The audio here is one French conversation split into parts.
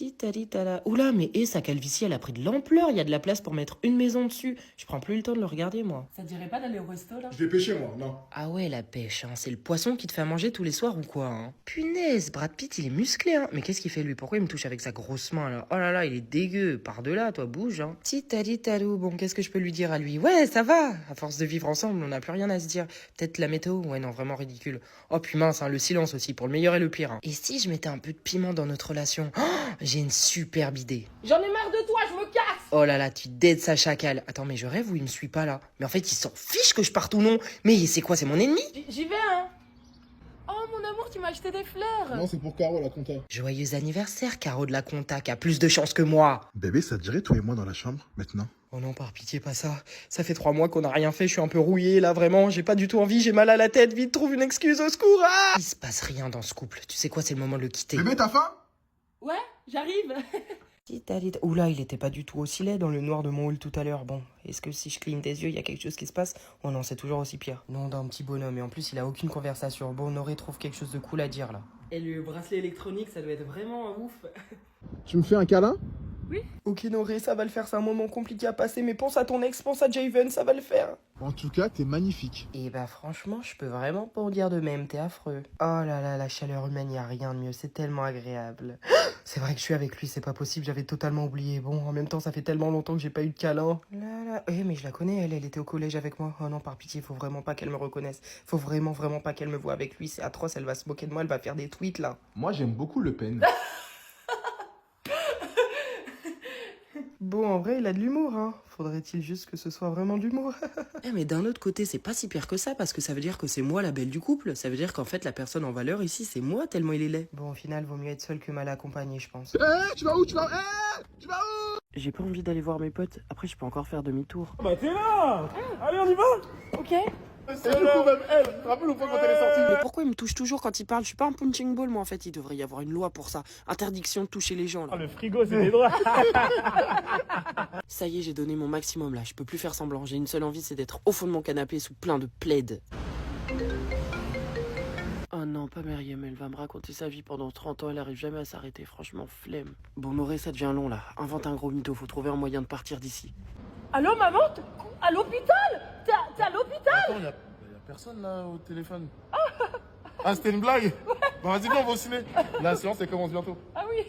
Titalitala. Oula, mais sa calvitie, elle a pris de l'ampleur. Il y a de la place pour mettre une maison dessus. Je prends plus le temps de le regarder, moi. Ça te dirait pas d'aller au resto là? Je vais pêcher moi, non. Ah ouais, la pêche, hein. C'est le poisson qui te fait à manger tous les soirs ou quoi, hein? Punaise, Brad Pitt, il est musclé, hein. Mais qu'est-ce qu'il fait, lui? Pourquoi il me touche avec sa grosse main, là? Oh là là, il est dégueu. Par-delà, toi, bouge, hein. Titalitalou. Bon, qu'est-ce que je peux lui dire à lui? Ouais, ça va. À force de vivre ensemble, on n'a plus rien à se dire. Peut-être la météo? Ouais, non, vraiment ridicule. Oh, puis mince, hein, le silence aussi, pour le meilleur et le pire, hein. Et si je mettais un peu de piment dans notre relation? Oh, j'ai une superbe idée. J'en ai marre de toi, je me casse! Oh là là, tu dead sa chacal. Attends, mais je rêve ou il me suit pas là? Mais en fait, il s'en fiche que je parte ou non. Mais c'est quoi, c'est mon ennemi? J'y vais, hein! Oh mon amour, tu m'as acheté des fleurs! Non, c'est pour Caro la compta. Joyeux anniversaire, Caro de la Conta, qui a plus de chance que moi. Bébé, ça te dirait toi et moi dans la chambre, maintenant? Oh non, par pitié, pas ça. Ça fait 3 mois qu'on n'a rien fait, je suis un peu rouillé là, vraiment. J'ai pas du tout envie, j'ai mal à la tête. Vite, trouve une excuse, au secours. Ah, il se passe rien dans ce couple. Tu sais quoi, c'est le moment de le quitter. Bébé, t'as faim? Ouais, j'arrive! Oula, il était pas du tout aussi laid dans le noir de mon hall tout à l'heure. Bon, est-ce que si je cligne des yeux, il y a quelque chose qui se passe? Oh non, c'est toujours aussi pire. Non, d'un petit bonhomme, et en plus, il a aucune conversation. Bon, Noré trouve quelque chose de cool à dire là. Et le bracelet électronique, ça doit être vraiment ouf! Tu me fais un câlin? Ok, Noré, ça va le faire, c'est un moment compliqué à passer, mais pense à ton ex, pense à Javen, ça va le faire. En tout cas, t'es magnifique. Et bah franchement, je peux vraiment pas en dire de même, t'es affreux. Oh là là, la chaleur humaine, y a rien de mieux, c'est tellement agréable. C'est vrai que je suis avec lui, c'est pas possible, j'avais totalement oublié. Bon, en même temps, ça fait tellement longtemps que j'ai pas eu de câlin. Là là, mais je la connais, elle était au collège avec moi. Oh non, par pitié, faut vraiment pas qu'elle me reconnaisse. Faut vraiment pas qu'elle me voie avec lui, c'est atroce, elle va se moquer de moi, elle va faire des tweets là. Moi, j'aime beaucoup Le Pen. Bon, en vrai, il a de l'humour, hein. Faudrait-il juste que ce soit vraiment de l'humour. Mais d'un autre côté, c'est pas si pire que ça, parce que ça veut dire que c'est moi la belle du couple. Ça veut dire qu'en fait, la personne en valeur ici, c'est moi, tellement il est laid. Bon, au final, vaut mieux être seul que mal accompagné, je pense. Tu vas où? Tu vas où? Tu vas où? J'ai pas envie d'aller voir mes potes. Après, je peux encore faire demi-tour. Bah t'es là! Allez, on y va! Ok? Et du coup, même elle, tu te rappelles ou pas quand elle est sortie? Mais pourquoi il me touche toujours quand il parle? Je suis pas un punching ball, moi, en fait. Il devrait y avoir une loi pour ça. Interdiction de toucher les gens, là. Ah, le frigo, c'est des droits! Ça y est, j'ai donné mon maximum, là. Je peux plus faire semblant. J'ai une seule envie, c'est d'être au fond de mon canapé sous plein de plaids. Oh non, pas Myriam, elle va me raconter sa vie pendant 30 ans, elle arrive jamais à s'arrêter, franchement, flemme. Bon, Noré, ça devient long, là. Invente un gros mytho, faut trouver un moyen de partir d'ici. Allô maman? À l'hôpital? T'es à l'hôpital? Attends, y a personne là au téléphone. Ah, c'était une blague? Bah vas-y, viens, on va au ciné. La séance, elle commence bientôt. Ah oui!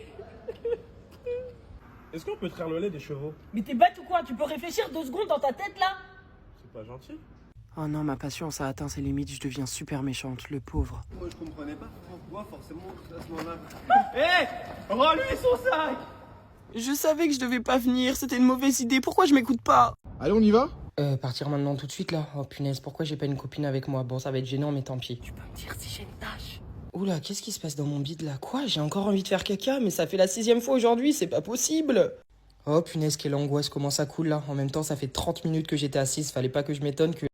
Est-ce qu'on peut traire le lait des chevaux? Mais t'es bête ou quoi? Tu peux réfléchir 2 secondes dans ta tête là? C'est pas gentil. Oh non, ma patience a atteint ses limites, je deviens super méchante, le pauvre. Moi je comprenais pas pourquoi forcément à ce moment-là. Hé! Rends-lui son sac! Je savais que je devais pas venir, c'était une mauvaise idée, pourquoi je m'écoute pas? Allez, on y va? Partir maintenant tout de suite là? Oh punaise, pourquoi j'ai pas une copine avec moi? Bon, ça va être gênant, mais tant pis. Tu peux me dire si j'ai une tâche? Oula, qu'est-ce qui se passe dans mon bide là? Quoi? J'ai encore envie de faire caca, mais ça fait la 6e fois aujourd'hui, c'est pas possible! Oh punaise, quelle angoisse, comment ça coule là? En même temps, ça fait 30 minutes que j'étais assise, fallait pas que je m'étonne que...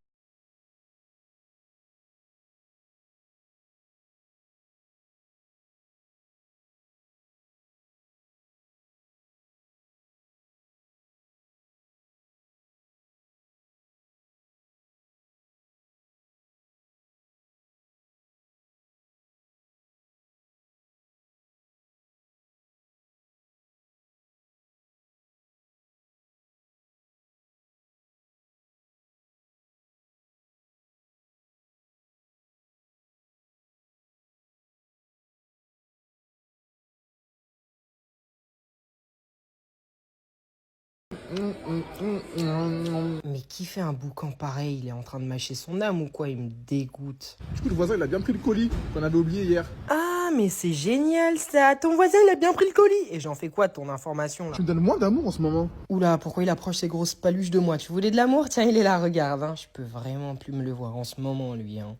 Mais qui fait un boucan pareil? Il est en train de mâcher son âme ou quoi? Il me dégoûte. Du coup, le voisin, il a bien pris le colis qu'on avait oublié hier. Ah, mais c'est génial ça! Ton voisin, il a bien pris le colis! Et j'en fais quoi de ton information là? Tu me donnes moins d'amour en ce moment. Oula, pourquoi il approche ses grosses paluches de moi? Tu voulais de l'amour? Tiens, il est là, regarde. Hein. Je peux vraiment plus me le voir en ce moment, lui. Hein.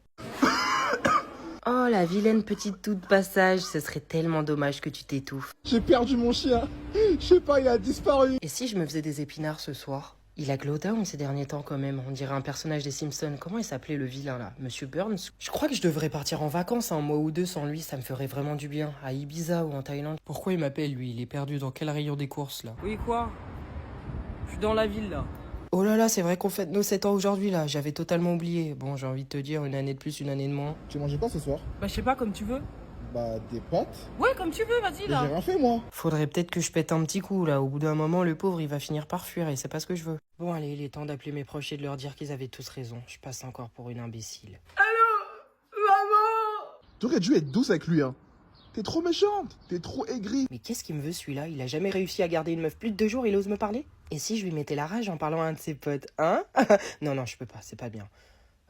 Oh, la vilaine petite toux de passage. Ce serait tellement dommage que tu t'étouffes. J'ai perdu mon chien. Je sais pas, il a disparu. Et si je me faisais des épinards ce soir? Il a Glowdown ces derniers temps quand même. On dirait un personnage des Simpsons. Comment il s'appelait le vilain là? Monsieur Burns? Je crois que je devrais partir en vacances un mois ou 2 sans lui. Ça me ferait vraiment du bien. À Ibiza ou en Thaïlande. Pourquoi il m'appelle lui? Il est perdu dans quel rayon des courses là? Oui, quoi? Je suis dans la ville là. Oh là là, c'est vrai qu'on fête nos 7 ans aujourd'hui là, j'avais totalement oublié. Bon, j'ai envie de te dire, une année de plus, une année de moins. Tu manges quoi ce soir? Bah, je sais pas, comme tu veux. Bah, des potes. Ouais, comme tu veux, vas-y Mais là. j'ai rien fait, moi. Faudrait peut-être que je pète un petit coup là. Au bout d'un moment, le pauvre il va finir par fuir et c'est pas ce que je veux. Bon, allez, il est temps d'appeler mes proches et de leur dire qu'ils avaient tous raison. Je passe encore pour une imbécile. T'aurais dû être douce avec lui, hein. T'es trop méchante. T'es trop aigrie. Mais qu'est-ce qu'il me veut celui-là? Il a jamais réussi à garder une meuf plus de 2 jours, il ose me parler? Et si je lui mettais la rage en parlant à un de ses potes, hein? Non, non, je peux pas, c'est pas bien.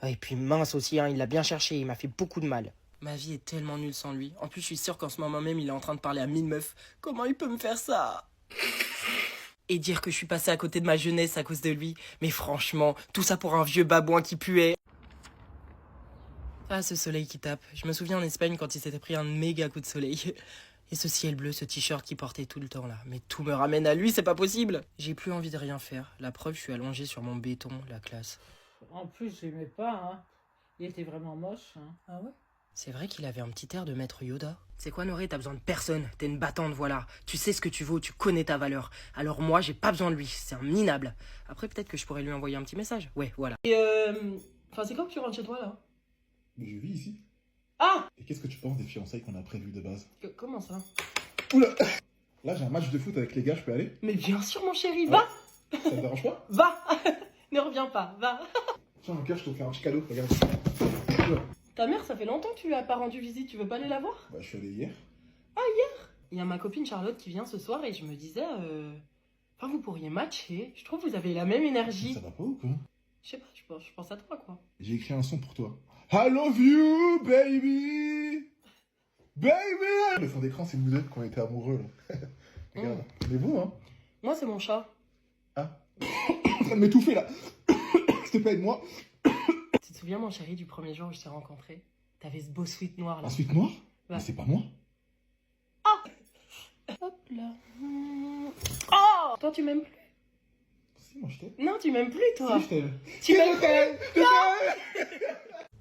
Ah, et puis mince aussi, hein, il l'a bien cherché, il m'a fait beaucoup de mal. Ma vie est tellement nulle sans lui. En plus, je suis sûr qu'en ce moment même, il est en train de parler à 1000 meufs. Comment il peut me faire ça? Et dire que je suis passé à côté de ma jeunesse à cause de lui. Mais franchement, tout ça pour un vieux babouin qui puait. Ah, ce soleil qui tape. Je me souviens en Espagne quand il s'était pris un méga coup de soleil. Et ce ciel bleu, ce t-shirt qu'il portait tout le temps là. Mais tout me ramène à lui, c'est pas possible. J'ai plus envie de rien faire. La preuve, je suis allongé sur mon béton, la classe. En plus, j'aimais pas, hein. Il était vraiment moche, hein. Ah ouais? C'est vrai qu'il avait un petit air de maître Yoda. C'est quoi, Noré? T'as besoin de personne. T'es une battante, voilà. Tu sais ce que tu vaux, tu connais ta valeur. Alors moi, j'ai pas besoin de lui. C'est un minable. Après, peut-être que je pourrais lui envoyer un petit message. Ouais, voilà. Et enfin, c'est quand que tu rentres chez toi, là? Mais je vis ici. Ah! Et qu'est-ce que tu penses des fiançailles qu'on a prévues de base? Comment ça? Oula. Là, j'ai un match de foot avec les gars, je peux aller? Mais bien sûr, mon chéri, Ouais. va! Ça te dérange pas? Va! Ne reviens pas, va! Tiens, mon cœur, je te fais un petit cadeau, regarde. Ta mère, ça fait longtemps que tu lui as pas rendu visite, tu veux pas aller la voir? Bah, je suis allé hier. Il y a ma copine Charlotte qui vient ce soir et je me disais, enfin, vous pourriez matcher. Je trouve que vous avez la même énergie. Ça va pas ou quoi? Je sais pas, je pense à toi, quoi. J'ai écrit un son pour toi. I love you, baby! Baby! Le fond d'écran, c'est nous deux qu'on était amoureux, là. Regarde. On est beau, hein? Moi, c'est mon chat. Ah. En train de m'étouffer, là. S'il te plaît, aide-moi. Tu te souviens, mon chéri, du premier jour où je t'ai rencontré? T'avais ce beau sweat noir, là. Ensuite, noir? Ouais. Mais c'est pas moi. Hop là. Oh! Toi, tu m'aimes plus? Si, moi, je t'aime. Non, tu m'aimes plus, toi. Si, je t'aime. Tu m'aimes plus?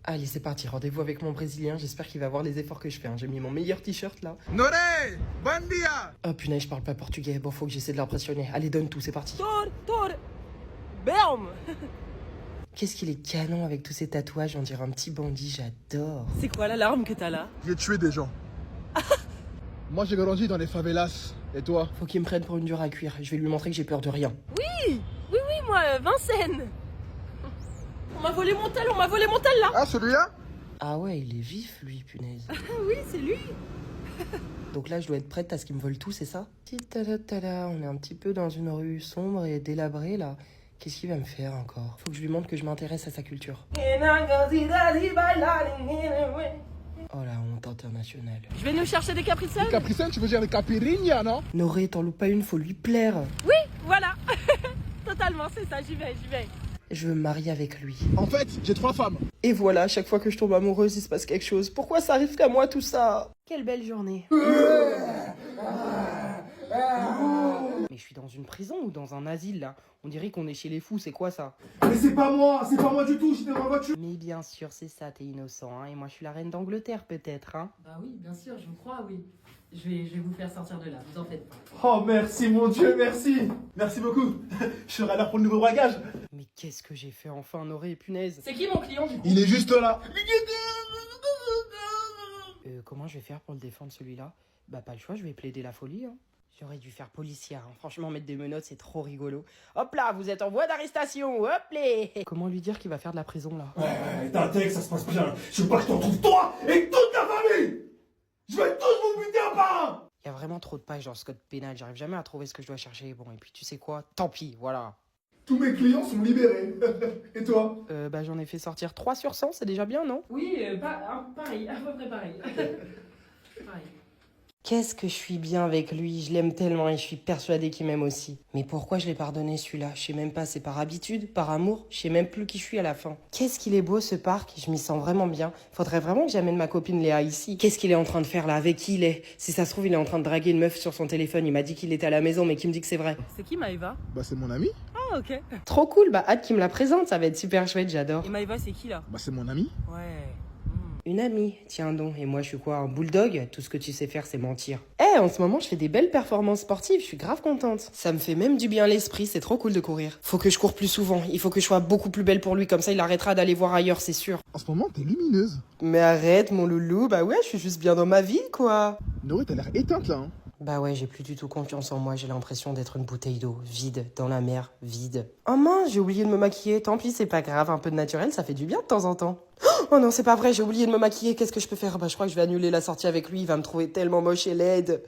Allez, c'est parti, rendez-vous avec mon Brésilien. J'espère qu'il va voir les efforts que je fais. Hein. J'ai mis mon meilleur t-shirt là. Noré! Bon dia! Oh punaise, je parle pas portugais. Bon, faut que j'essaie de l'impressionner. Allez, donne tout, c'est parti. Tor! Bam! Qu'est-ce qu'il est canon avec tous ces tatouages. On dirait un petit bandit, j'adore. C'est quoi l'alarme que t'as là? J'ai tué des gens. Moi, j'ai grandi dans les favelas. Et toi? Faut qu'il me prenne pour une dure à cuire. Je vais lui montrer que j'ai peur de rien. Oui, moi, Vincennes. On m'a volé mon tel là. Ah, celui-là? Ah ouais, il est vif lui, punaise. Oui, c'est lui. Donc là, je dois être prête à ce qu'il me vole tout, c'est ça? Tada, on est un petit peu dans une rue sombre et délabrée là. Qu'est-ce qu'il va me faire encore? Faut que je lui montre que je m'intéresse à sa culture. Oh la honte internationale. Je vais nous chercher des capricènes. Capricène, tu veux dire les capirigna, non? Noré, t'en loupes pas une, faut lui plaire. Voilà. Totalement, c'est ça, j'y vais. Je veux me marier avec lui. En fait, j'ai 3 femmes. Et voilà, à chaque fois que je tombe amoureuse, il se passe quelque chose. Pourquoi ça arrive qu'à moi tout ça? Quelle belle journée. Mais je suis dans une prison ou dans un asile là? On dirait qu'on est chez les fous, c'est quoi ça? Mais c'est pas moi du tout, j'étais dans ma voiture. Mais bien sûr, c'est ça, t'es innocent, hein. Et moi je suis la reine d'Angleterre peut-être, hein. Bah oui, bien sûr, je vous crois, oui. Je vais vous faire sortir de là, vous en faites pas. Oh, merci, mon Dieu, merci. Merci beaucoup. Je serai là pour le nouveau braquage. Mais qu'est-ce que j'ai fait enfin, Noré, punaise? C'est qui mon client du coup? Il est juste là. Comment je vais faire pour le défendre celui-là? Bah pas le choix, je vais plaider la folie, hein. J'aurais dû faire policière, hein. Franchement, mettre des menottes, c'est trop rigolo. Hop là, vous êtes en voie d'arrestation, hop les. Comment lui dire qu'il va faire de la prison, là? Ouais, t'inquiète, ça se passe bien. Je veux pas que t'en trouves toi et toute ta famille. Je vais tous vous buter un par un. Il y a vraiment trop de pages dans ce code pénal, j'arrive jamais à trouver ce que je dois chercher. Bon, et puis tu sais quoi? Tant pis, voilà. Tous mes clients sont libérés. Et toi? Bah j'en ai fait sortir 3 sur 100, c'est déjà bien, non? Oui, pareil, à peu près pareil. Pareil. Qu'est-ce que je suis bien avec lui, je l'aime tellement et je suis persuadée qu'il m'aime aussi. Mais pourquoi je l'ai pardonné celui-là? Je sais même pas, c'est par habitude, par amour, je sais même plus qui je suis à la fin. Qu'est-ce qu'il est beau ce parc, je m'y sens vraiment bien. Faudrait vraiment que j'amène ma copine Léa ici. Qu'est-ce qu'il est en train de faire là? Avec qui il est? Si ça se trouve, il est en train de draguer une meuf sur son téléphone, il m'a dit qu'il était à la maison mais qu'il me dit que c'est vrai. C'est qui Maëva? Bah, c'est mon ami. Ah, ok. Trop cool, bah hâte qu'il me la présente, ça va être super chouette, j'adore. Et Maëva, c'est qui là? Bah, c'est mon ami. Ouais. Une amie, tiens donc. Et moi, je suis quoi, un bulldog? Tout ce que tu sais faire, c'est mentir. En ce moment, je fais des belles performances sportives, je suis grave contente. Ça me fait même du bien à l'esprit, c'est trop cool de courir. Faut que je cours plus souvent, il faut que je sois beaucoup plus belle pour lui, comme ça il arrêtera d'aller voir ailleurs, c'est sûr. En ce moment, t'es lumineuse. Mais arrête, mon loulou, bah ouais, je suis juste bien dans ma vie, quoi. Noé, t'as l'air éteinte là. Hein. Bah ouais, j'ai plus du tout confiance en moi, j'ai l'impression d'être une bouteille d'eau, vide, dans la mer, vide. Oh mince, j'ai oublié de me maquiller, tant pis, c'est pas grave, un peu de naturel, ça fait du bien de temps en temps. Oh non, c'est pas vrai, j'ai oublié de me maquiller, qu'est-ce que je peux faire? Bah je crois que je vais annuler la sortie avec lui, il va me trouver tellement moche et laide.